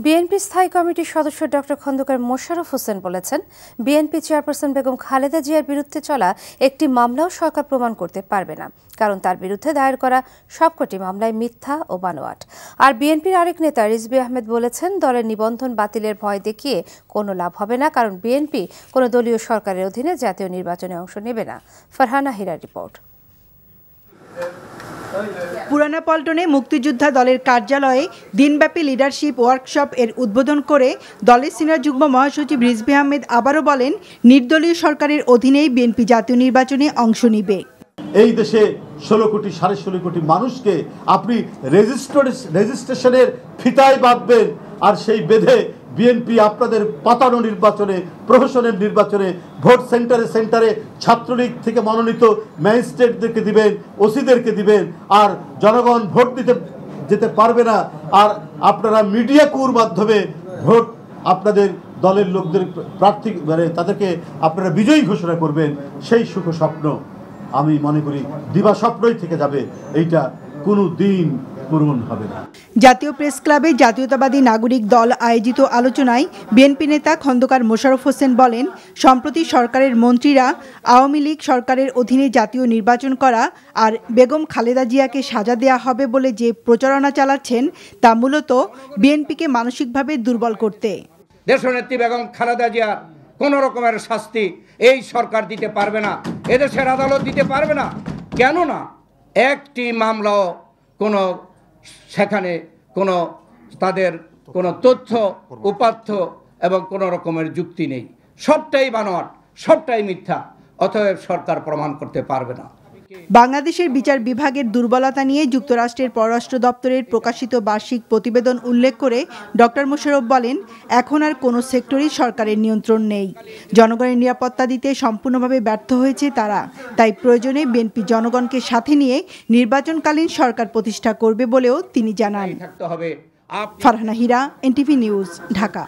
BNP স্থায়ী কমিটির সদস্য ডক্টর খন্দকার মোশাররফ হোসেন বলেছেন, বিএনপি চেয়ারপারসন বেগম খালেদা জিয়ার বিরুদ্ধে চলা একটি মামলাও সরকার প্রমাণ করতে পারবে না, কারণ তার বিরুদ্ধে দায়ের করা সবকটি মামলায় মিথ্যা ও বানোয়াট। আর বিএনপির আরেক নেতা রিজভী আহমেদ বলেছেন, দলের নিবন্ধন বাতিলের ভয় দেখিয়ে কোনো লাভ হবে না, কারণ বিএনপি কোনো দলীয় সরকারের অধীনে জাতীয় নির্বাচনে অংশ নেবে না। ফারহানা হীরার রিপোর্ট। পুরানা পল্টনে মুক্তিযোদ্ধা দলের কার্যালয়ে দিনব্যাপী লিডারশিপ ওয়ার্কশপ এর উদ্বোধন করে দলের সিনিয়র যুগ্ম মহাসচিব রিজভী আহমেদ আবারও বলেন, নির্দলীয় সরকারের অধীনেই বিএনপি জাতীয় নির্বাচনে অংশ নিবে। এই দেশে 16 কোটি 16.5 কোটি মানুষকে আপনি রেজিস্ট্রেশনের ফিতায় বাঁধবেন, আর সেই বেঁধে বিএনপি আপনাদের পাতানো নির্বাচনে, প্রহসনের নির্বাচনে, ভোট সেন্টারে ছাত্রলীগ থেকে মনোনীত ম্যাজিস্ট্রেটদেরকে দিবেন, ওসিদেরকে দিবেন, আর জনগণ ভোট দিতে যেতে পারবে না। আর আপনারা মিডিয়া কুর মাধ্যমে ভোট আপনাদের দলের লোকদের প্রার্থী তাদেরকে আপনারা বিজয়ী ঘোষণা করবেন। সেই সুখ স্বপ্ন আমি মনে করি দিবা স্বপ্নই থেকে যাবে, এইটা কোনো দিন পূরণ হবে না। জাতীয় প্রেস ক্লাবে জাতীয়তাবাদী নাগরিক দল আয়োজিত আলোচনায় বিএনপি নেতা খন্দকার মোশাররফ হোসেন বলেন, সম্প্রতি সরকারের মন্ত্রীরা আওয়ামী লীগ সরকারের অধীনে জাতীয় নির্বাচন করা আর বেগম খালেদা জিয়াকে সাজা দেয়া হবে বলে যে প্রচারণা চালাচ্ছেন, তা মূলত বিএনপিকে মানসিকভাবে দুর্বল করতে। দেশনেত্রী বেগম খালেদা জিয়ার কোন রকমের শাস্তি এই সরকার দিতে পারবে না, এদেশের আদালত দিতে পারবে না। কেননা একটি মামলাও কোনো সেখানে কোনো তাদের কোনো তথ্য উপাত্ত এবং কোনো রকমের যুক্তি নেই, সবটাই বানোয়াট, সবটাই মিথ্যা। অতএব সরকার প্রমাণ করতে পারবে না। বাংলাদেশের বিচার বিভাগের দুর্বলতা নিয়ে যুক্তরাষ্ট্রের পররাষ্ট্র দপ্তরের প্রকাশিত বার্ষিক প্রতিবেদন উল্লেখ করে ডক্টর মোশাররফ বলেন, এখন আর কোনো সেক্টরই সরকারের নিয়ন্ত্রণ নেই। জনগণের নিরাপত্তা দিতে সম্পূর্ণভাবে ব্যর্থ হয়েছে তারা। তাই প্রয়োজনে বিএনপি জনগণকে সাথে নিয়ে নির্বাচনকালীন সরকার প্রতিষ্ঠা করবে বলেও তিনি জানান। থাকতে হবে। ফারহানা হীরা, এনটিভি নিউজ, ঢাকা।